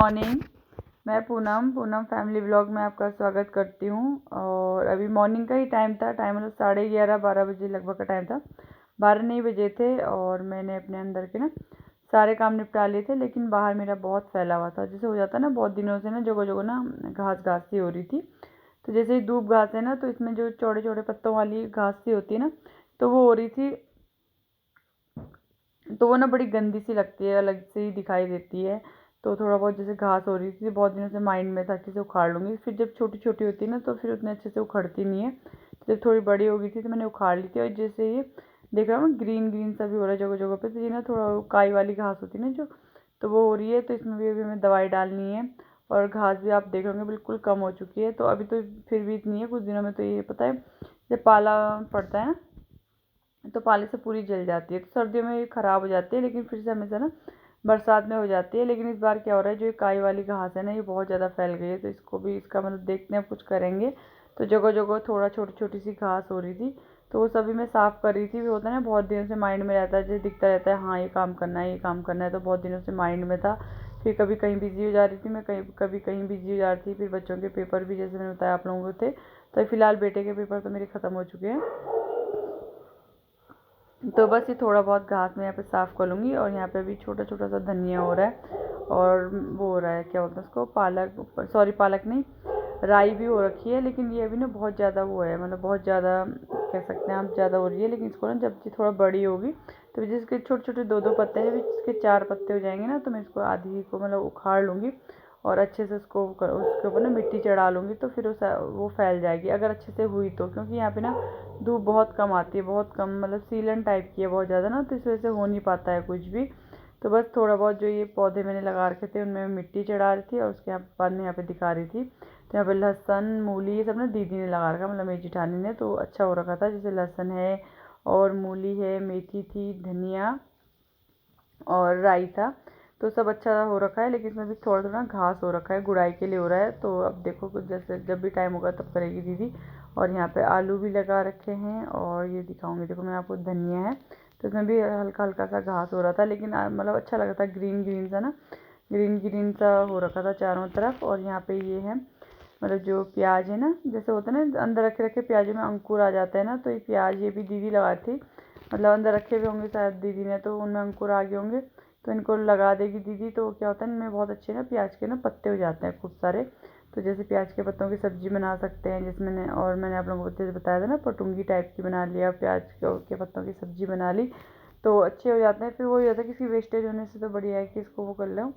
Morning. मैं Poonam family vlog में आपका स्वागत करती हूँ। और अभी मॉर्निंग का ही टाइम था, टाइम मतलब 11:30-12 बजे लगभग का टाइम था। 12 नहीं बजे थे और मैंने अपने अंदर के ना सारे काम निपटा लिए थे, लेकिन बाहर मेरा बहुत फैला हुआ था। जैसे हो जाता है ना, बहुत दिनों से ना जगह जगह ना घास सी हो रही थी। तो जैसे ही धूप घास है ना, तो इसमें जो चौड़े चौड़े पत्तों वाली घास सी होती है ना, तो वो हो रही थी। तो वो ना बड़ी गंदी सी लगती है, अलग से ही दिखाई देती है। तो थोड़ा बहुत जैसे घास हो रही थी, बहुत दिनों से माइंड में था कि इसे उखाड़ लूँगी। फिर जब छोटी छोटी होती है ना, तो फिर उतने अच्छे से उखड़ती नहीं है। जब थोड़ी बड़ी हो गई थी तो मैंने उखाड़ ली थी। और जैसे ये देख रहा हूँ ग्रीन ग्रीन सा भी हो रहा है जगह जगह पे। तो ये ना थोड़ा काई वाली घास होती है ना जो, तो वो हो रही है। तो इसमें भी अभी हमें दवाई डालनी है। और घास भी आप देख होंगे बिल्कुल कम हो चुकी है। तो अभी तो फिर भी इतनी है, कुछ दिनों में तो ये पता है जब पाला पड़ता है ना, तो पाले से पूरी जल जाती है। तो सर्दियों में ये ख़राब हो जाती है, लेकिन फिर से हमेशा ना बरसात में हो जाती है। लेकिन इस बार क्या हो रहा है, जो ये काई वाली घास है ना, ये बहुत ज़्यादा फैल गई है। तो इसको भी, इसका मतलब देखते हैं कुछ करेंगे। तो जगह जगह थोड़ा छोटी छोटी सी घास हो रही थी, तो वो सभी मैं साफ़ कर रही थी। होता है ना, बहुत दिनों से माइंड में रहता है, जैसे दिखता रहता है हाँ ये काम करना है, ये काम करना है। तो बहुत दिनों से माइंड में था। फिर कभी कहीं बिजी हो जा रही थी मैं, कभी कहीं बिजी हो जा रही थी। फिर बच्चों के पेपर भी, जैसे मैंने बताया आप लोगों को थे। तो फिलहाल बेटे के पेपर तो मेरे ख़त्म हो चुके हैं। तो बस ये थोड़ा बहुत घास मैं यहाँ पे साफ़ कर लूँगी। और यहाँ पे भी छोटा छोटा सा धनिया हो रहा है, और वो हो रहा है क्या बोलते हैं उसको, पालक, सॉरी पालक नहीं, राई भी हो रखी है। लेकिन ये अभी ना बहुत ज़्यादा वो है, मतलब बहुत ज़्यादा कह सकते हैं आप, ज़्यादा हो रही है। लेकिन इसको ना जब ये थोड़ा बड़ी होगी, तो जिसके छोटे छोटे दो दो पत्ते हैं, जब इसके 4 पत्ते हो जाएंगे ना, तो मैं इसको आधी को मतलब उखाड़ लूँगी। और अच्छे से उसको उसके ऊपर ना मिट्टी चढ़ा लूँगी। तो फिर वो फैल जाएगी, अगर अच्छे से हुई तो। क्योंकि यहाँ पे ना धूप बहुत कम आती है, बहुत कम, मतलब सीलन टाइप की है बहुत ज़्यादा ना, तो इस वजह से हो नहीं पाता है कुछ भी। तो बस थोड़ा बहुत जो ये पौधे मैंने लगा रखे थे, उनमें मिट्टी चढ़ा रही थी। और उसके बाद में यहाँ पे दिखा रही थी। तो यहाँ पे लहसुन, मूली, ये सब ना दीदी ने लगा रखा, मतलब मेरी जेठानी ने। तो अच्छा हो रखा था, जैसे लहसुन है और मूली है, मेथी थी, धनिया और राई था। तो सब अच्छा हो रखा है। लेकिन इसमें भी थोड़ा थोड़ा घास हो रखा है, गुड़ाई के लिए हो रहा है। तो अब देखो कुछ, जैसे जब भी टाइम होगा तब करेगी दीदी। और यहाँ पे आलू भी लगा रखे हैं। और ये दिखाऊंगी, देखो मैं आपको, धनिया है। तो इसमें भी हल्का हल्का सा घास हो रहा था, लेकिन मतलब अच्छा लगा था, ग्रीन ग्रीन सा ना, ग्रीन ग्रीन सा हो रखा था चारों तरफ। और यहाँ पे ये है, मतलब जो प्याज है ना, जैसे होता है ना अंदर रखे रखे प्याजों में अंकुर आ जाता है ना, तो ये प्याज ये भी दीदी लगाई थी। मतलब अंदर रखे हुए होंगे शायद दीदी ने, तो उनमें अंकुर आ गए होंगे। तो इनको लगा देगी दीदी। तो क्या होता है, इनमें बहुत अच्छे ना प्याज के ना पत्ते हो जाते हैं खूब सारे। तो जैसे प्याज के पत्तों की सब्ज़ी बना सकते हैं, जैसे मैंने आप लोगों को जैसे बताया था ना, पटुंगी टाइप की बना लिया, प्याज के पत्तों की सब्ज़ी बना ली, तो अच्छे हो जाते हैं। फिर वो हो जाता है, किसी वेस्टेज होने से तो बढ़िया है कि इसको वो कर लो।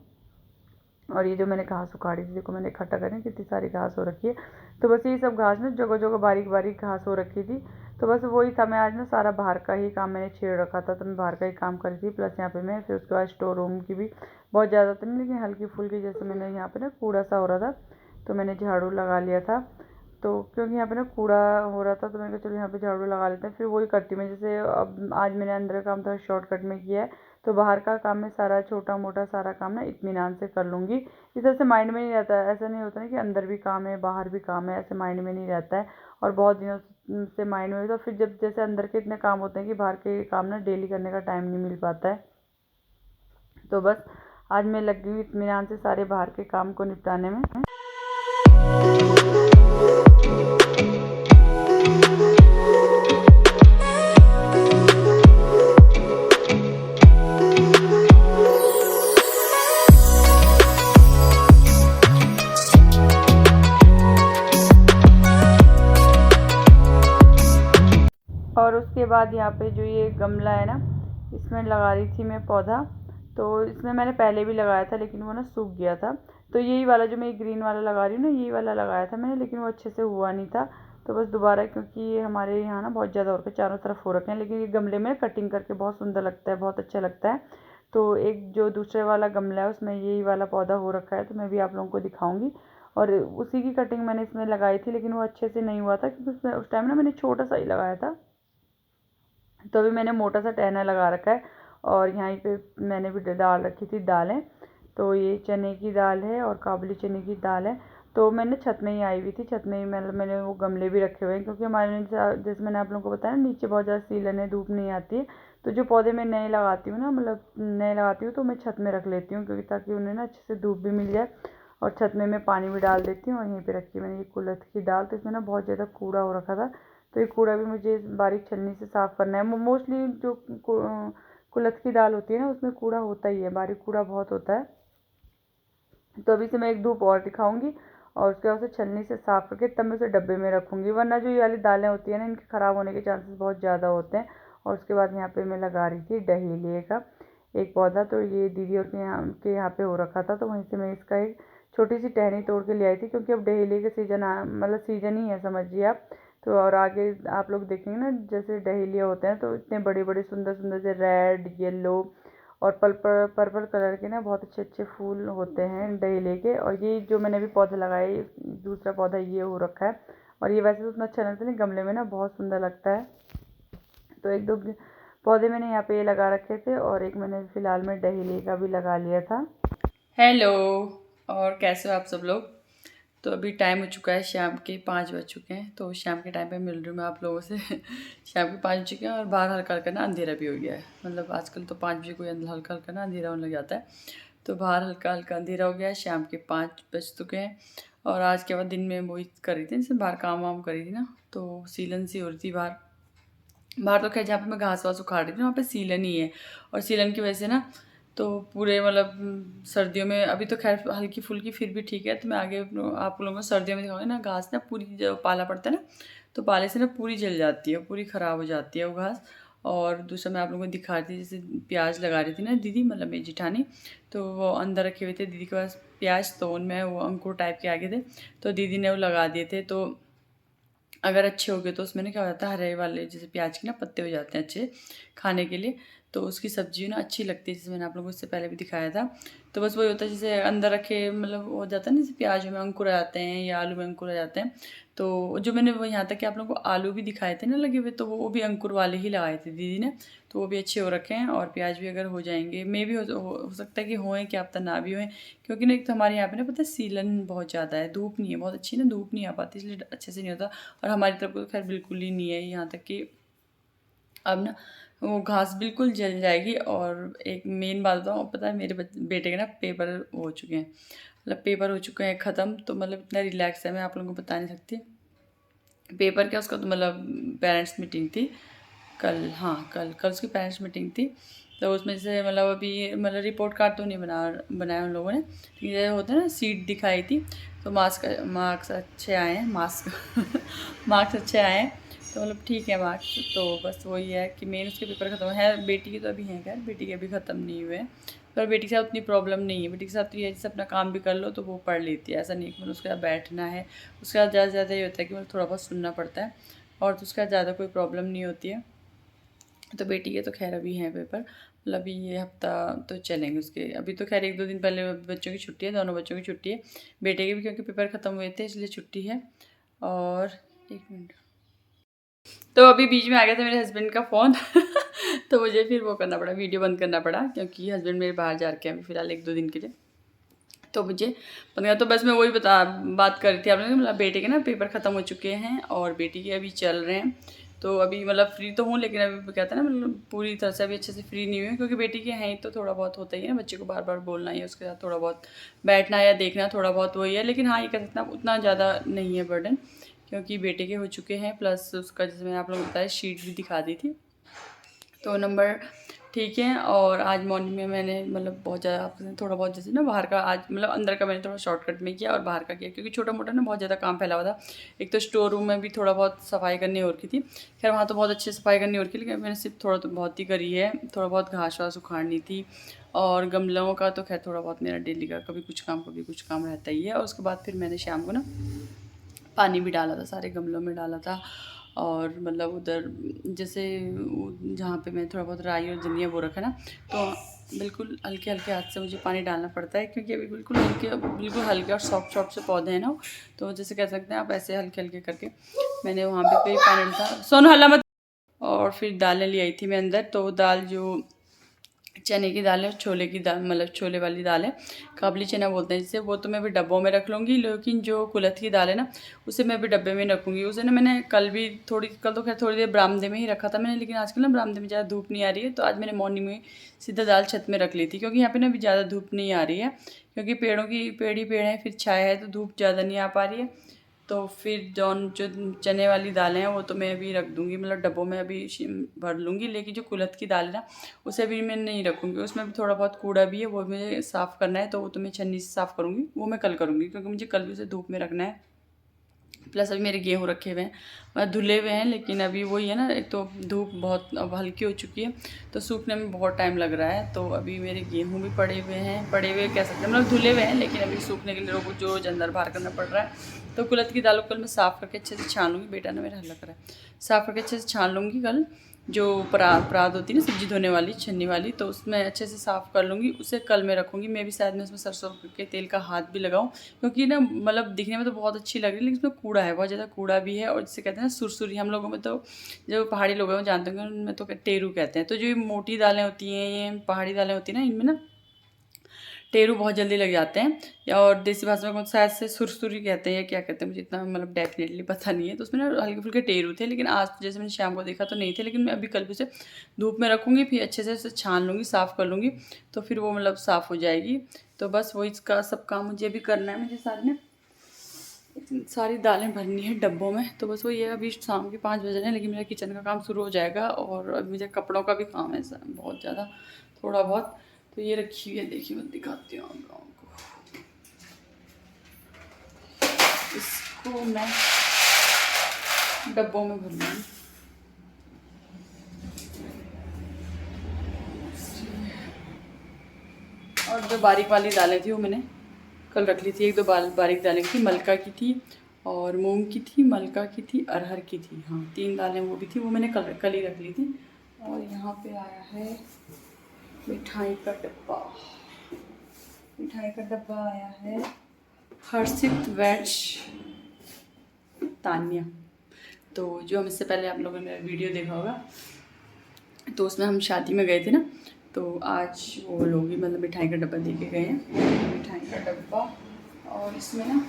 और ये जो मैंने घास उखाड़ी थी, देखो मैंने इकट्ठा करी कितनी सारी घास हो रखी है। तो बस यही सब घास ना जगह जगह बारीक बारीक घास हो रखी थी। तो बस वही था, मैं आज ना सारा बाहर का ही काम मैंने छेड़ रखा था। तो मैं बाहर का ही काम कर रही थी, प्लस यहाँ पे मैं फिर उसके बाद स्टोर रूम की भी, बहुत ज़्यादा तो नहीं लेकिन हल्की फुल्की, जैसे मैंने यहाँ पे ना कूड़ा सा हो रहा था, तो मैंने झाड़ू लगा लिया था। तो क्योंकि यहाँ पे ना कूड़ा हो रहा था, तो मैंने कहा चलो यहाँ पे झाड़ू लगा लेते हैं। फिर वही करती मैं, जैसे अब आज मैंने अंदर का काम थोड़ा शॉर्टकट में किया है, तो बाहर का काम में सारा छोटा मोटा सारा काम ना इत्मीनान से कर लूँगी। इस तरह से माइंड में नहीं रहता है, ऐसा नहीं होता ना कि अंदर भी काम है बाहर भी काम है, ऐसे माइंड में नहीं रहता है। और बहुत दिनों से माइंड में, तो फिर जब जैसे अंदर के इतने काम होते हैं कि बाहर के काम ना डेली करने का टाइम नहीं मिल पाता है। तो बस आज मैं लगी हुई इत्मीनान से सारे बाहर के काम को निपटाने में। और उसके बाद यहाँ पे जो ये गमला है ना, इसमें लगा रही थी मैं पौधा। तो इसमें मैंने पहले भी लगाया था, लेकिन वो ना सूख गया था। तो यही वाला जो मैं ग्रीन वाला लगा रही हूँ ना, यही वाला लगाया था मैंने, लेकिन वो अच्छे से हुआ नहीं था। तो बस दोबारा, क्योंकि ये हमारे यहाँ ना बहुत ज़्यादा हो रखे, चारों तरफ हो रखे हैं। लेकिन ये गमले में कटिंग करके बहुत सुंदर लगता है, बहुत अच्छा लगता है। तो एक जो दूसरे वाला गमला है, उसमें यही वाला पौधा हो रखा है, तो मैं भी आप लोगों को दिखाऊंगी। और उसी की कटिंग मैंने इसमें लगाई थी, लेकिन वो अच्छे से नहीं हुआ था, क्योंकि उसमें उस टाइम ना मैंने छोटा सा ही लगाया था। तो अभी मैंने मोटा सा टहना लगा रखा है। और यहाँ पे मैंने भी डाल रखी थी दालें। तो ये चने की दाल है और काबुली चने की दाल है। तो मैंने छत में ही आई हुई थी, छत में ही मैंने वो गमले भी रखे हुए हैं, क्योंकि हमारे जैसे मैंने आप लोगों को बताया नीचे बहुत ज़्यादा सीलन है, धूप नहीं आती है। तो जो पौधे मैं नए लगाती हूँ ना, मतलब नए लगाती हूँ तो मैं छत में रख लेती हूँ, क्योंकि ताकि उन्हें ना अच्छे से धूप भी मिल जाए। और छत में मैं पानी भी डाल देती हूँ। और यहीं पे रखी मैंने ये कुल्हड़ की दाल, तो इसमें ना बहुत ज़्यादा कूड़ा हो रखा था, तो ये कूड़ा भी मुझे बारीक छन्नी से साफ़ करना है। मोस्टली जो कुल्हड़ की दाल होती है ना, उसमें कूड़ा होता ही है, बारीक कूड़ा बहुत होता है। तो अभी से मैं एक धूप और दिखाऊंगी और उसके बाद उसे छलनी से साफ़ करके तब मैं उसे डब्बे में रखूँगी, वरना जो ये वाली दालें होती हैं ना, इनके ख़राब होने के चांसेस बहुत ज़्यादा होते हैं। और उसके बाद यहाँ पे मैं लगा रही थी डहेलिया का एक पौधा, तो ये दीदी और के यहाँ पे हो रखा था, तो वहीं से मैं इसका एक छोटी सी टहनी तोड़ के ले आई थी, क्योंकि अब डहेलिया का सीज़न मतलब सीज़न ही है समझिए आप। तो और आगे आप लोग देखेंगे ना, जैसे डहेलिया होते हैं तो इतने बड़े बड़े सुंदर सुंदर से रेड, येलो और पर्पल कलर के ना बहुत अच्छे अच्छे फूल होते हैं डहेलिया के। और ये जो मैंने अभी पौधा लगाया है, दूसरा पौधा ये हो रखा है, और ये वैसे तो उतना अच्छा लगता नहीं, गमले में ना बहुत सुंदर लगता है। तो एक दो पौधे मैंने यहाँ पे ये लगा रखे थे, और एक मैंने फ़िलहाल में डहेलिया का भी लगा लिया था। हेलो, और कैसे हो आप सब लोग। तो अभी टाइम हो चुका है, शाम के 5 बज चुके हैं। तो शाम के टाइम पे मिल रही हूँ मैं आप लोगों से शाम के 5 बज चुके हैं और बाहर हल्का हल्का ना अंधेरा भी हो गया है। मतलब आजकल तो 5 बजे कोई हल्का हल्का ना अंधेरा होने लग जाता है। तो बाहर हल्का हल्का अंधेरा हो गया है, शाम के 5 बज चुके हैं। और आज के बाद दिन में वही कर रही थी, जैसे बाहर काम वाम करी थी ना, तो सीलन सी हो रही थी बाहर। बाहर तो खैर जहाँ पे मैं घास वास उखाड़ रही थी वहाँ पे सीलन ही है, और सीलन की वजह से ना तो पूरे मतलब सर्दियों में, अभी तो खैर हल्की फुल्की फिर भी ठीक है, तो मैं आगे आप लोगों को सर्दियों में दिखाऊंगी ना। घास ना पूरी, जो पाला पड़ता है ना, तो पाले से ना पूरी जल जाती है, पूरी ख़राब हो जाती है वो घास। और दूसरा मैं आप लोगों को दिखा रही थी, जैसे प्याज लगा रही थी ना दीदी, मतलब मेरी जिठानी, तो वो अंदर रखे हुए थे दीदी के पास प्याज, तो उनमें वो अंकुर टाइप के आगे थे, तो दीदी ने वो लगा दिए थे। तो अगर अच्छे हो गए तो उसमें ना क्या हो जाता है, हरे वाले जैसे प्याज के ना पत्ते हो जाते हैं अच्छे खाने के लिए, तो उसकी सब्जी ना अच्छी लगती है, जैसे मैंने आप लोगों को इससे पहले भी दिखाया था। तो बस वही होता है, जैसे अंदर रखे मतलब हो जाता है ना, जैसे प्याज में अंकुर आ जाते हैं या आलू में अंकुर आ जाते हैं। तो जो मैंने वो यहाँ तक कि आप लोगों को आलू भी दिखाए थे ना लगे हुए, तो वो भी अंकुर वाले ही लगाए थे दीदी ने, तो वो भी अच्छे हो रखे हैं। और प्याज भी अगर हो जाएंगे, मे भी हो सकता है कि होएं, क्या पता ना भी होएं, क्योंकि ना एक तो हमारे यहाँ पे ना पता है सीलन बहुत ज़्यादा है, धूप नहीं है बहुत अच्छी ना, धूप नहीं आ पाती, इसलिए अच्छे से नहीं होता। और हमारी तरफ तो खैर बिल्कुल ही नहीं है, यहाँ तक कि अब ना वो घास बिल्कुल जल जाएगी। और एक मेन बात बताऊँ, पता है मेरे बेटे के ना पेपर हो चुके हैं, मतलब पेपर हो चुके हैं ख़त्म, तो मतलब इतना रिलैक्स है, मैं आप लोगों को बता नहीं सकती। पेपर क्या, उसका तो मतलब पेरेंट्स मीटिंग थी कल, हाँ कल कल उसकी पेरेंट्स मीटिंग थी। तो उसमें से मतलब अभी मतलब रिपोर्ट कार्ड तो नहीं बनाया उन लोगों ने, लेकिन ये होता है ना सीट दिखाई थी, तो मार्क्स अच्छे आए हैं, मार्क्स अच्छे आए हैं, तो मतलब ठीक है मार्क्स। तो बस वही है कि मेन उसके पेपर ख़त्म है, बेटी के तो अभी हैं, खैर बेटी के अभी ख़त्म नहीं हुए हैं, पर बेटी के साथ उतनी प्रॉब्लम नहीं है। बेटी के साथ तो ये जैसे अपना काम भी कर लो तो वो पढ़ लेती है, ऐसा नहीं कि मतलब उसके साथ बैठना है। उसके साथ ज़्यादा से ज़्यादा ये होता है कि मतलब थोड़ा बहुत सुनना पड़ता है, और तो उसका ज़्यादा कोई प्रॉब्लम नहीं होती है। तो बेटी के तो खैर अभी हैं पेपर, मतलब अभी ये हफ्ता तो चलेंगे उसके। अभी तो खैर 1-2 दिन पहले बच्चों की छुट्टी है, दोनों बच्चों की छुट्टी है, बेटे की भी क्योंकि पेपर ख़त्म हुए थे इसलिए छुट्टी है। और एक मिनट, तो अभी बीच में आ गया था मेरे हस्बैंड का फ़ोन तो मुझे फिर वो करना पड़ा, वीडियो बंद करना पड़ा, क्योंकि हस्बैंड मेरे बाहर जा रखे हैं अभी फ़िलहाल 1-2 दिन के लिए, तो मुझे बंद करना। तो बस मैं वही बात कर रही थी आप लोगों, मतलब बेटे के ना पेपर ख़त्म हो चुके हैं और बेटी के अभी चल रहे हैं। तो अभी मतलब फ्री तो हूँ, लेकिन अभी कहता है ना, मतलब पूरी तरह से अभी अच्छे से फ्री नहीं हुई, क्योंकि बेटी के हैं तो थोड़ा बहुत होता ही है ना, बच्चे को बार बार बोलना है, उसके साथ थोड़ा बहुत बैठना या देखना, थोड़ा बहुत वही है। लेकिन हाँ, ये कह सकते हैं उतना ज़्यादा नहीं है बर्डन, क्योंकि बेटे के हो चुके हैं, प्लस उसका जैसे मैंने आप लोगों को बताया शीट भी दिखा दी थी, तो नंबर ठीक है। और आज मॉर्निंग में मैंने मतलब बहुत ज़्यादा आपसे थोड़ा बहुत जैसे ना बाहर का, आज मतलब अंदर का मैंने थोड़ा शॉर्टकट में किया और बाहर का किया, क्योंकि छोटा मोटा ना बहुत ज़्यादा काम फैला हुआ था। एक तो स्टोर रूम में भी थोड़ा बहुत सफाई करनी हो रखी थी, खैर वहाँ तो बहुत अच्छी सफाई करनी हो रखी, लेकिन मैंने सिर्फ थोड़ा तो बहुत ही करी है, थोड़ा बहुत घास वास उखाड़नी थी। और गमलों का तो खैर थोड़ा बहुत मेरा डेली का कभी कुछ काम रहता ही है। और उसके बाद फिर मैंने शाम को ना पानी भी डाला था, सारे गमलों में डाला था। और मतलब उधर जैसे जहाँ पे मैं थोड़ा बहुत राई और धनिया बो रखा ना, तो बिल्कुल हल्के हल्के हाथ से मुझे पानी डालना पड़ता है, क्योंकि अभी बिल्कुल हल्के और सॉफ्ट सॉफ्ट से पौधे हैं ना, तो जैसे कह सकते हैं आप ऐसे हल्के हल्के करके मैंने वहाँ पे भी पानी डाला था। सोनू हल्ला मत। और फिर दालें ले आई थी मैं अंदर, तो दाल जो चने की दाल है, छोले की दाल मतलब छोले वाली दाल है, काबली चना बोलते हैं जिसे, वो तो मैं भी डब्बों में रख लूँगी। लेकिन जो कुल्थ की दाल है ना, उसे मैं भी डब्बे में रखूँगी। उसे ना मैंने कल तो खैर थोड़ी देर बरामदे में ही रखा था मैंने, लेकिन आजकल ना बरामदे में ज़्यादा धूप नहीं आ रही है, तो आज मैंने मॉर्निंग में सीधा दाल छत में रख ली थी, क्योंकि यहाँ पे ना अभी ज़्यादा धूप नहीं आ रही है, क्योंकि पेड़ ही पेड़ हैं, फिर छाया है तो धूप ज़्यादा नहीं आ पा रही है। तो फिर जो चने वाली दालें हैं वो तो मैं अभी रख दूँगी, मतलब डब्बों में अभी भर लूँगी। लेकिन जो कुल्थ की दाल है ना, उसे भी मैं नहीं रखूँगी, उसमें भी थोड़ा बहुत कूड़ा भी है, वो मुझे साफ़ करना है, तो वो तो मैं छन्नी से साफ़ करूँगी, वो मैं कल करूँगी, क्योंकि मुझे कल भी उसे धूप में रखना है। प्लस अभी मेरे गेहूँ रखे हुए हैं, मतलब धुले हुए हैं, लेकिन अभी वही है ना, एक तो धूप बहुत अब हल्की हो चुकी है, तो सूखने में बहुत टाइम लग रहा है। तो अभी मेरे गेहूँ भी पड़े हुए कह सकते हैं, मतलब धुले हुए हैं, लेकिन अभी सूखने के लिए रोज़ अंदर बाहर करना पड़ रहा है। तो कुल्थ की दाल को कल मैं साफ़ करके अच्छे से छान लूँगी। बेटा ना मेरा हल्ला कर रहा है। साफ़ करके अच्छे से छान लूँगी कल। जो परात होती है ना सब्ज़ी धोने वाली छन्नी वाली, तो उसमें अच्छे से साफ़ कर लूँगी, उसे कल मैं रखूँगी। मैं भी शायद मैं उसमें सरसों के तेल का हाथ भी लगाऊँ, क्योंकि ना मतलब दिखने में तो बहुत अच्छी लग रही है, लेकिन उसमें कूड़ा है, बहुत ज़्यादा कूड़ा भी है। और जिसे कहते हैं ना सुरसुरी, हम लोगों में तो जो पहाड़ी लोग हैं वो जानते होंगे, उनमें तो टेरू कहते हैं। तो जो ये मोटी दालें होती हैं, ये पहाड़ी दालें होती हैं ना, इनमें ना टेरू बहुत जल्दी लग जाते हैं, या और देसी भाषा में शायद से सुरसुरी कहते हैं या क्या कहते हैं, मुझे इतना मतलब डेफिनेटली पता नहीं है। तो उसमें ना हल्के फुल्के टेरू थे, लेकिन आज जैसे मैंने शाम को देखा तो नहीं थे। लेकिन मैं अभी कल भी उसे धूप में रखूँगी, फिर अच्छे से उसे छान लूँगी, साफ़ कर लूँगी, तो फिर वो मतलब साफ़ हो जाएगी। तो बस वही इसका सब काम मुझे भी करना है। मुझे सारी दालें भरनी है डब्बों में, तो बस वो ये अभी शाम के 5 बज रहे हैं, लेकिन मेरा किचन का काम शुरू हो जाएगा। और अभी मुझे कपड़ों का भी काम है बहुत ज़्यादा, थोड़ा बहुत। तो ये रखी हुई है, देखिए मैं दिखाती हूँ आप लोगों को। इसको मैं डब्बों में भर लूँगी। और जो बारीक वाली दालें थी वो मैंने कल रख ली थी। एक दो बारीक दालें थी, मलका की थी और मूंग की थी, मलका की थी, अरहर की थी, हाँ 3 दालें वो भी थी, वो मैंने कल ही रख ली थी। और यहाँ पे आया है मिठाई का डब्बा। मिठाई का डब्बा आया है हर्षित वेज तानिया। तो जो हम इससे पहले आप लोगों ने मेरा वीडियो देखा होगा, तो उसमें हम शादी में गए थे ना, तो आज वो लोग ही मतलब मिठाई का डब्बा दे के गए हैं। मिठाई का डब्बा, और इसमें ना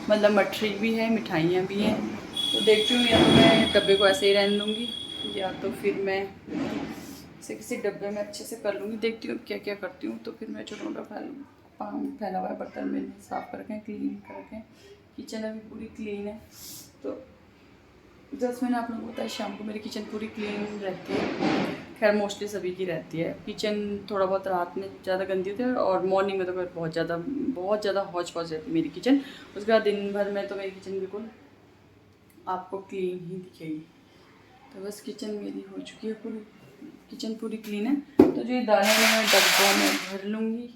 मतलब मठरी भी है, मिठाइयाँ भी हैं। तो देखती हूँ, या तो मैं डब्बे को ऐसे ही रहने दूँगी, या तो फिर मैं इसे किसी डब्बे में अच्छे से कर लूँगी। देखती हूँ क्या क्या करती हूँ। तो फिर मैं छोटा मोटा फैला हुआ है बर्तन में साफ़ करके क्लीन करके, किचन अभी पूरी क्लीन है। तो जस्ट मैंने आप लोगों को बताया, शाम को मेरी किचन पूरी क्लीन रहती है। खैर मोस्टली सभी की रहती है किचन, थोड़ा बहुत रात में ज़्यादा गंदी होती है, और मॉर्निंग में तो फिर बहुत ज़्यादा हौच पौच रहती है मेरी किचन। उसके बाद दिन भर में तो मेरी किचन बिल्कुल आपको क्लीन ही दिखेगी। तो बस किचन मेरी हो चुकी है पूरी, किचन पूरी क्लीन है। तो जो ये दालें मैं डब्बों में भर लूँगी,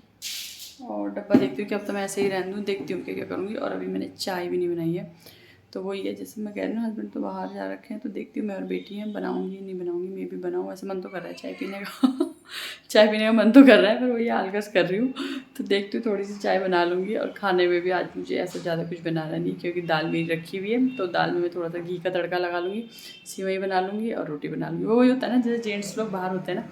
और डब्बा देखती हूँ कि अब तो मैं ऐसे ही रहने दूँ, देखती हूँ क्या क्या करूँगी। और अभी मैंने चाय भी नहीं बनाई है, तो वही है जैसे मैं कह रही हूँ, हस्बैंड तो बाहर जा रखे हैं, तो देखती हूँ मैं और बेटी हैं, बनाऊँगी नहीं बनाऊँगी, मैं भी बनाऊँ। ऐसे मन तो कर रहा है चाय पीने का चाय पीने का मन तो कर रहा है, पर वही आलकस कर रही हूँ। तो देखती हूँ थोड़ी सी चाय बना लूँगी। और खाने में भी आज मुझे ऐसा ज़्यादा कुछ बनाना नहीं, क्योंकि दाल भी रखी हुई है, तो दाल में मैं थोड़ा सा घी का तड़का लगा लूँगी, सेवई बना लूँगी और रोटी बना लूँगी। वही होता है ना, जैसे जेंट्स लोग बाहर होते हैं ना,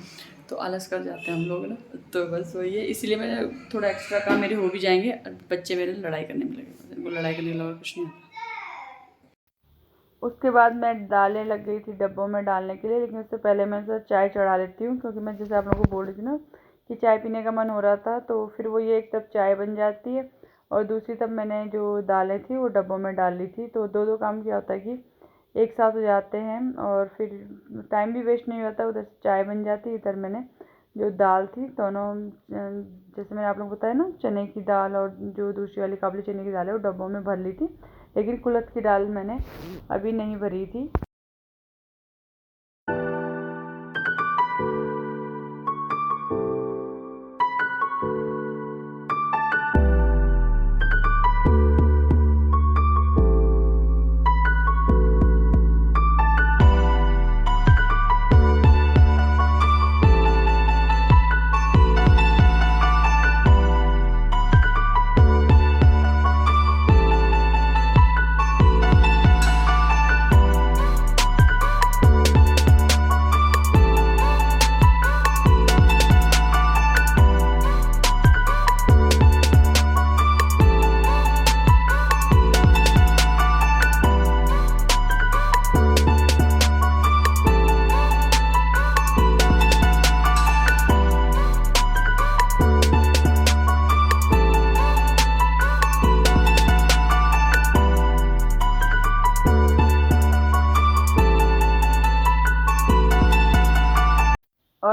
तो आलस कर जाते हैं हम लोग ना, तो बस वही है। इसीलिए मैं थोड़ा एक्स्ट्रा काम मेरे हो भी जाएंगे, और बच्चे मेरे लड़ाई करने में लगे, उनको लड़ाई करने लगा कुछ नहीं। उसके बाद मैं दालें लग गई थी डब्बों में डालने के लिए, लेकिन उससे पहले मैं सर चाय चढ़ा लेती हूँ, क्योंकि मैं जैसे आप लोगों को बोल रही थी ना कि चाय पीने का मन हो रहा था। तो फिर वो ये एक तब चाय बन जाती है, और दूसरी तब मैंने जो दालें थी वो डब्बों में डाल ली थी। तो दो काम क्या होता है कि एक साथ हो जाते हैं, और फिर टाइम भी वेस्ट नहीं होता, उधर चाय बन जाती है, इधर मैंने जो दाल थी दोनों, जैसे मैंने आप लोगों को बताया ना, चने की दाल और जो दूसरी वाली काबली चने की दाल है वो डब्बों में भर ली थी। लेकिन कुल्थ की दाल मैंने अभी नहीं भरी थी।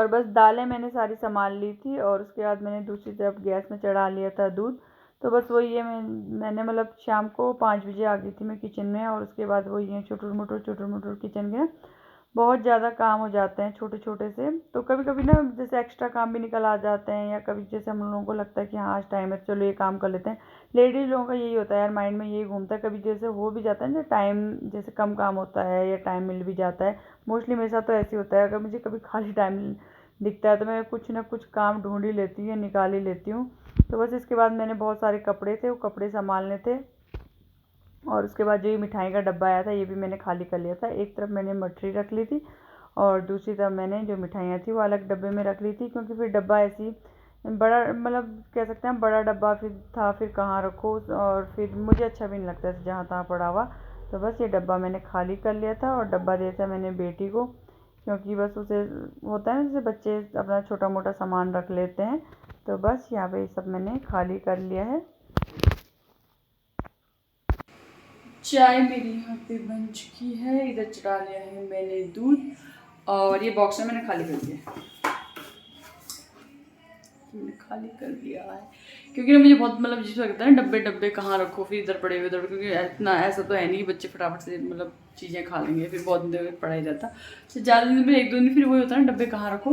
बस दालें मैंने सारी संभाल ली थी और उसके बाद मैंने दूसरी तरफ गैस में चढ़ा लिया था दूध। तो बस वही है, मैंने मतलब शाम को 5 बजे आ गई थी मैं किचन में, और उसके बाद वही है चुटुर मुटुर किचन के बहुत ज़्यादा काम हो जाते हैं छोटे छोटे से। तो कभी कभी ना जैसे एक्स्ट्रा काम भी निकल आ जाते हैं, या कभी जैसे हम लोगों को लगता है कि हाँ आज टाइम है चलो ये काम कर लेते हैं। लेडीज़ लोगों का यही होता है यार, माइंड में यही घूमता है। कभी जैसे हो भी जाता है ना टाइम, जैसे कम काम होता है या टाइम मिल भी जाता है। मोस्टली मेरे साथ तो ऐसे ही होता है, अगर मुझे कभी खाली टाइम दिखता है तो मैं कुछ ना कुछ काम ढूंढ ही लेती हूँ या निकाल ही लेती हूँ। तो बस इसके बाद मैंने बहुत सारे कपड़े थे, वो कपड़े संभालने थे। और उसके बाद जो ये मिठाई का डब्बा आया था ये भी मैंने खाली कर लिया था। एक तरफ मैंने मठरी रख ली थी और दूसरी तरफ मैंने जो मिठाइयाँ थी वो अलग डब्बे में रख ली थी, क्योंकि फिर डब्बा ऐसी बड़ा मतलब कह सकते हैं बड़ा डब्बा फिर था, फिर कहाँ रखो, और फिर मुझे अच्छा भी नहीं लगता था जहाँ तहाँ पड़ा हुआ। तो बस ये डब्बा मैंने खाली कर लिया था, और डब्बा दिया था मैंने बेटी को, क्योंकि बस उसे होता है ना जैसे बच्चे अपना छोटा मोटा सामान रख लेते हैं। तो बस यहाँ पे सब मैंने खाली कर लिया है। चाय मेरी यहाँ पे बन चुकी है, इधर चढ़ा लिया है मैंने दूध, और ये बॉक्स में मैंने खाली कर दिया है, क्योंकि ना मुझे बहुत मतलब जिस लगता है ना डब्बे डब्बे कहाँ रखो, फिर इधर पड़े हुए उधर, क्योंकि इतना ऐसा तो है नहीं कि बच्चे फटाफट से मतलब चीज़ें खा लेंगे, फिर बहुत देर पड़ा ही रहता। तो ज़्यादा दिन में एक दो दिन फिर वही होता है ना डब्बे कहाँ रखो।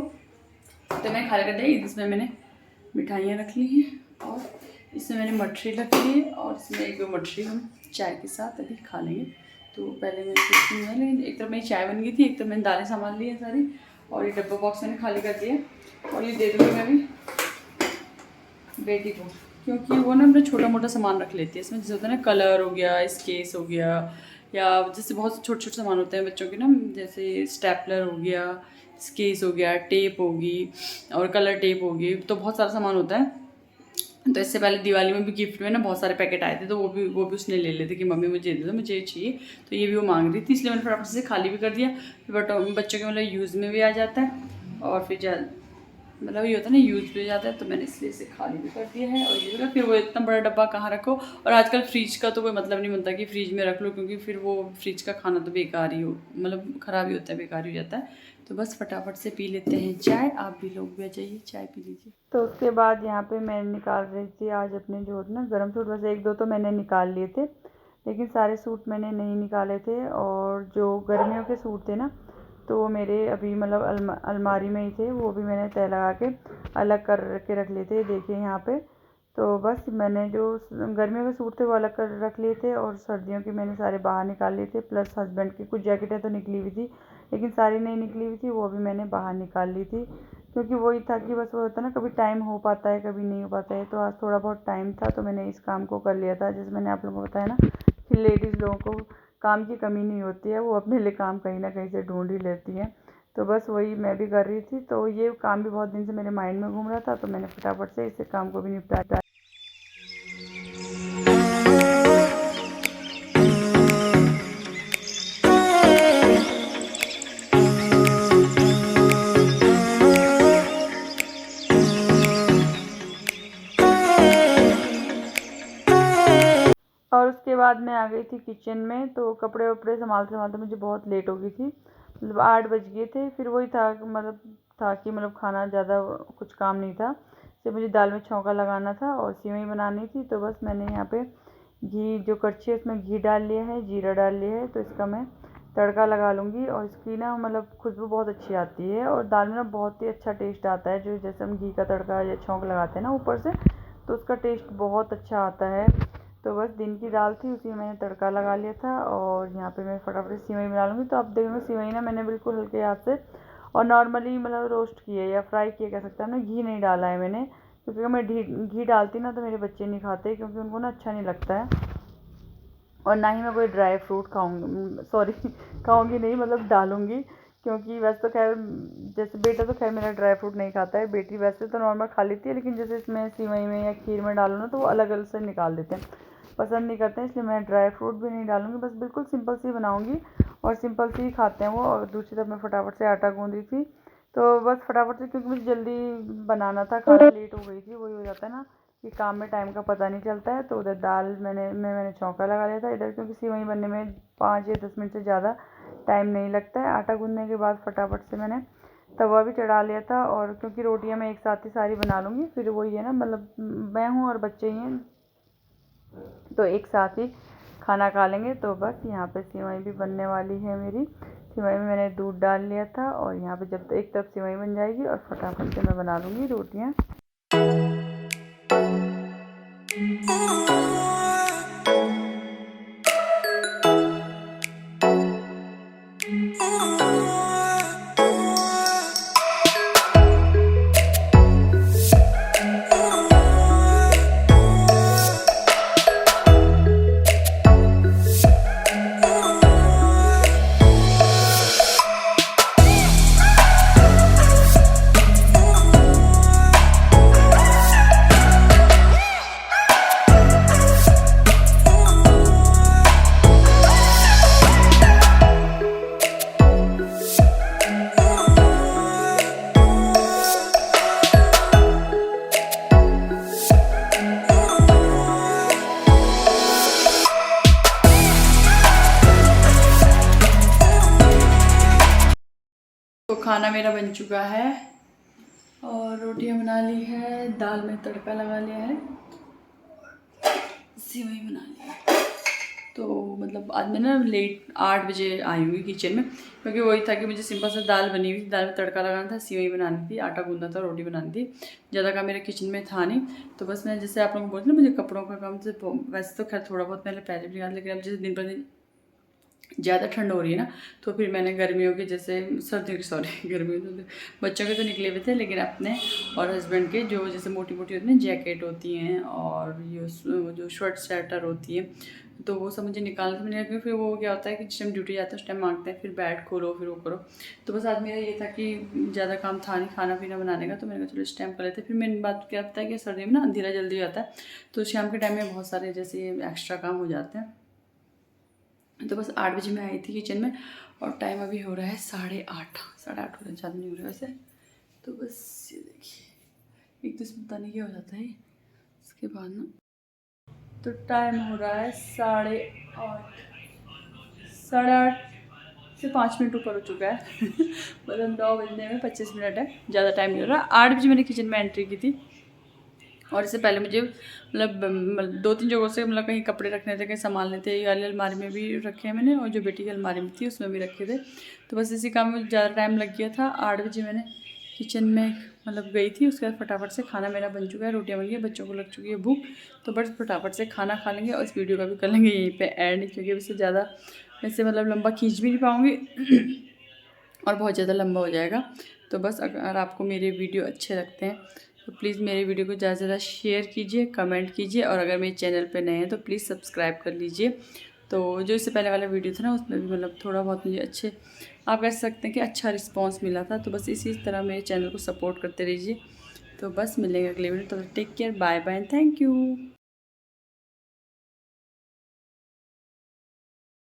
तो मैंने खाली कर दिया। इसमें मैंने मिठाइयाँ रख ली हैं, और इसमें मैंने मठरी रख ली है, और इसमें एक दो मठरी हम चाय के साथ अभी खा लेंगे। तो पहले मैंने कुछ नहीं है, लेकिन एक तरफ मेरी चाय बन गई थी, एक तरफ मैंने दालें संभाल ली हैं सारी, और ये डब्बा बॉक्स मैंने खाली कर दिया, और ये दे दूँगी मैं भी बेटी को, क्योंकि वो ना अपना छोटा मोटा सामान रख लेती है इसमें, जैसे होता है ना कलर हो गया, स्केच हो गया, या जैसे बहुत छोटे छोटे सामान होते हैं बच्चों के ना, जैसे स्टेपलर हो गया, स्केच हो गया, टेप होगी और कलर टेप होगी, तो बहुत सारा सामान होता है। तो इससे पहले दिवाली में भी गिफ्ट में ना बहुत सारे पैकेट आए थे, तो वो भी उसने ले लेते कि मम्मी मुझे दे दो, मुझे ये चाहिए। तो ये भी वो मांग रही थी, इसलिए मैंने फटाफट से खाली भी कर दिया, बट बच्चों के मतलब यूज़ में भी आ जाता है, और फिर मतलब ये होता है ना यूज़ भी हो जाता है। तो मैंने इसलिए इसे खाली भी कर दिया है, और ये भी फिर वो इतना बड़ा डब्बा कहाँ रखो। और आजकल फ्रिज का तो कोई मतलब नहीं बनता कि फ्रिज में रख लो, क्योंकि फिर वो फ्रिज का खाना तो बेकार ही हो, मतलब ख़राब ही होता है, बेकार ही हो जाता है। तो बस फटाफट से पी लेते हैं चाय, आप भी लोग भी आ जाइए चाय पी लीजिए। तो उसके बाद यहाँ पे मैं निकाल रही थी आज अपने जो ना गर्म सूट, बस एक दो तो मैंने निकाल लिए थे, लेकिन सारे सूट मैंने नहीं निकाले थे। और जो गर्मियों के सूट थे ना, तो वो मेरे अभी मतलब अलमारी में ही थे, वो भी मैंने तय लगा के अलग कर के रख लिए थे, देखिए यहाँ पे। तो बस मैंने जो गर्मियों के सूट थे वो अलग कर रख लिए थे, और सर्दियों के मैंने सारे बाहर निकाल लिए थे, प्लस हस्बैंड की कुछ जैकेटें तो निकली हुई थी, लेकिन सारी नहीं निकली हुई थी, वो भी मैंने बाहर निकाल ली थी। क्योंकि वही था कि बस वो होता है ना कभी टाइम हो पाता है कभी नहीं हो पाता है, तो आज थोड़ा बहुत टाइम था तो मैंने इस काम को कर लिया था। जैसे मैंने आप लोगों को बताया ना कि लेडीज़ लोगों को काम की कमी नहीं होती है, वो अपने लिए काम कहीं ना कहीं से ढूंढ ही लेती हैं। तो बस वही मैं भी कर रही थी, तो ये काम भी बहुत दिन से मेरे माइंड में घूम रहा था, तो मैंने फटाफट से इस काम को भी निपटा। और उसके बाद मैं आ गई थी किचन में, तो कपड़े वपड़े संभालते संभालते मुझे बहुत लेट हो गई थी, मतलब 8 बज गए थे। फिर वही था कि मतलब खाना ज़्यादा कुछ काम नहीं था, सिर्फ मुझे दाल में छौंका लगाना था और सेवई बनानी थी। तो बस मैंने यहाँ पे घी जो कड़छी है उसमें घी डाल लिया है, जीरा डाल लिया है, तो इसका मैं तड़का लगा लूँगी। और इसकी ना मतलब खुशबू बहुत अच्छी आती है, और दाल में ना बहुत ही अच्छा टेस्ट आता है, जो जैसे हम घी का तड़का या छौंक लगाते हैं ना ऊपर से, तो उसका टेस्ट बहुत अच्छा आता है। तो बस दिन की दाल थी, उसी में मैंने तड़का लगा लिया था, और यहाँ पे मैं फटाफट से सिवई बना लूँगी। तो आप देखोगे सिवई ना मैंने बिल्कुल हल्के हाथ से और नॉर्मली मतलब रोस्ट किए या फ्राई किए कह सकते हैं ना, घी नहीं डाला है मैंने, क्योंकि अगर मैं घी डालती ना तो मेरे बच्चे नहीं खाते, क्योंकि उनको ना अच्छा नहीं लगता है। और ना ही मैं कोई ड्राई फ्रूट खाऊंगी, सॉरी खाऊंगी नहीं मतलब डालूंगी, क्योंकि वैसे तो खैर जैसे बेटा तो खैर मेरा ड्राई फ्रूट नहीं खाता है, बेटी वैसे तो नॉर्मल खा लेती है, लेकिन जैसे इसमें सिवई में या खीर में डालो ना तो वो अलग अलग से निकाल देते हैं, पसंद नहीं करते हैं, इसलिए मैं ड्राई फ्रूट भी नहीं डालूंगी, बस बिल्कुल सिंपल सी बनाऊंगी और सिंपल सी ही खाते हैं वो। और दूसरी तरफ मैं फटाफट से आटा गूँध रही थी, तो बस फटाफट से, क्योंकि मुझे जल्दी बनाना था, खाना लेट हो गई थी, वही हो जाता है ना कि काम में टाइम का पता नहीं चलता है। तो उधर दाल मैंने छौंका लगा लिया था इधर, क्योंकि सिवई बनने में 5 या 10 मिनट से ज़्यादा टाइम नहीं लगता है। आटा गूँधने के बाद फटाफट से मैंने तवा भी चढ़ा लिया था। और क्योंकि रोटियां मैं एक साथ ही सारी बना लूँगी, फिर वही है ना, मतलब मैं हूँ और बच्चे ही हैं तो एक साथ ही खाना खा लेंगे। तो बस यहाँ पे सेवई भी बनने वाली है मेरी। सेवई में मैंने दूध डाल लिया था और यहाँ पे जब एक तरफ सेवई बन जाएगी और फटाफट से मैं बना लूँगी रोटियाँ। तो खाना मेरा बन चुका है और रोटियां बना ली है, दाल में तड़का लगा लिया है, सेवई बना ली है। तो मतलब आज मैं ना लेट 8 बजे आई हुई किचन में, क्योंकि वही था कि मुझे सिंपल सा दाल बनी हुई थी, दाल में तड़का लगाना था, सेवई बनानी थी, आटा गूंदना था, रोटी बनानी थी। ज़्यादा काम मेरे किचन में था नहीं। तो बस मैं जैसे आप लोगों को बोलती ना, मुझे कपड़ों का काम से वैसे तो खैर थोड़ा बहुत मैंने पहले भी किया, लेकिन अब जैसे दिन पर दिन ज़्यादा ठंड हो रही है ना, तो फिर मैंने गर्मियों के जैसे सर्दियों की गर्मियों के बच्चों के तो निकले हुए थे, लेकिन अपने और हस्बैंड के जो जैसे मोटी मोटी होती हैं जैकेट होती हैं और ये जो शर्ट स्वेटर होती है, तो वो सब मुझे निकालना था। मैंने फिर वो क्या होता है कि जिस टाइम ड्यूटी जाते हैं उस टाइम मांगते हैं, फिर बैट खोलो फिर वो करो। तो बस आज मेरा ये था कि ज़्यादा काम था नहीं खाना पीना बनाने का, तो मैंने कहा चलो इस टाइम कर लेते। फिर मेन बात क्या होता है कि सर्दी में ना अंधेरा जल्दी हो जाता है, तो शाम के टाइम में बहुत सारे जैसे एक्स्ट्रा काम हो जाते हैं। तो बस 8 बजे मैं आई थी किचन में और टाइम अभी हो रहा है 8:30 हो रहा है, ज़्यादा नहीं हो रहा है वैसे। तो बस ये देखिए, एक तो इसमें पता नहीं क्या हो जाता है इसके बाद ना। तो टाइम हो रहा है 8:30 से 5 मिनट ऊपर हो चुका है मतलब 9 बजने में 25 मिनट है, ज़्यादा टाइम नहीं हो रहा। 8 बजे मैंने किचन में एंट्री की थी और इससे पहले मुझे मतलब 2-3 जगहों से मतलब कहीं कपड़े रखने थे, कहीं संभालने थे। ये वाली अलमारी में भी रखे हैं मैंने और जो बेटी की अलमारी में थी उसमें भी रखे थे। तो बस इसी काम में ज़्यादा टाइम लग गया था। 8 बजे मैंने किचन में मतलब गई थी, उसके बाद फटाफट से खाना मेरा बन चुका है, रोटियाँ बन गई, बच्चों को लग चुकी है भूख। तो बस फटाफट से खाना खा लेंगे और इस वीडियो का भी कर लेंगे यहीं पर एंड, क्योंकि इससे ज़्यादा वैसे मतलब लंबा खींच भी नहीं पाऊँगी और बहुत ज़्यादा लंबा हो जाएगा। तो बस अगर आपको मेरे वीडियो अच्छे लगते हैं तो प्लीज़ मेरे वीडियो को ज़्यादा से ज़्यादा शेयर कीजिए, कमेंट कीजिए और अगर मेरे चैनल पे नए हैं तो प्लीज़ सब्सक्राइब कर लीजिए। तो जो इससे पहले वाला वीडियो था ना उसमें भी मतलब थोड़ा बहुत मुझे अच्छे आप कह सकते हैं कि अच्छा रिस्पांस मिला था। तो बस इसी तरह मेरे चैनल को सपोर्ट करते रहिए। तो बस मिलेंगे अगले वीडियो, तो take care, bye bye, thank you.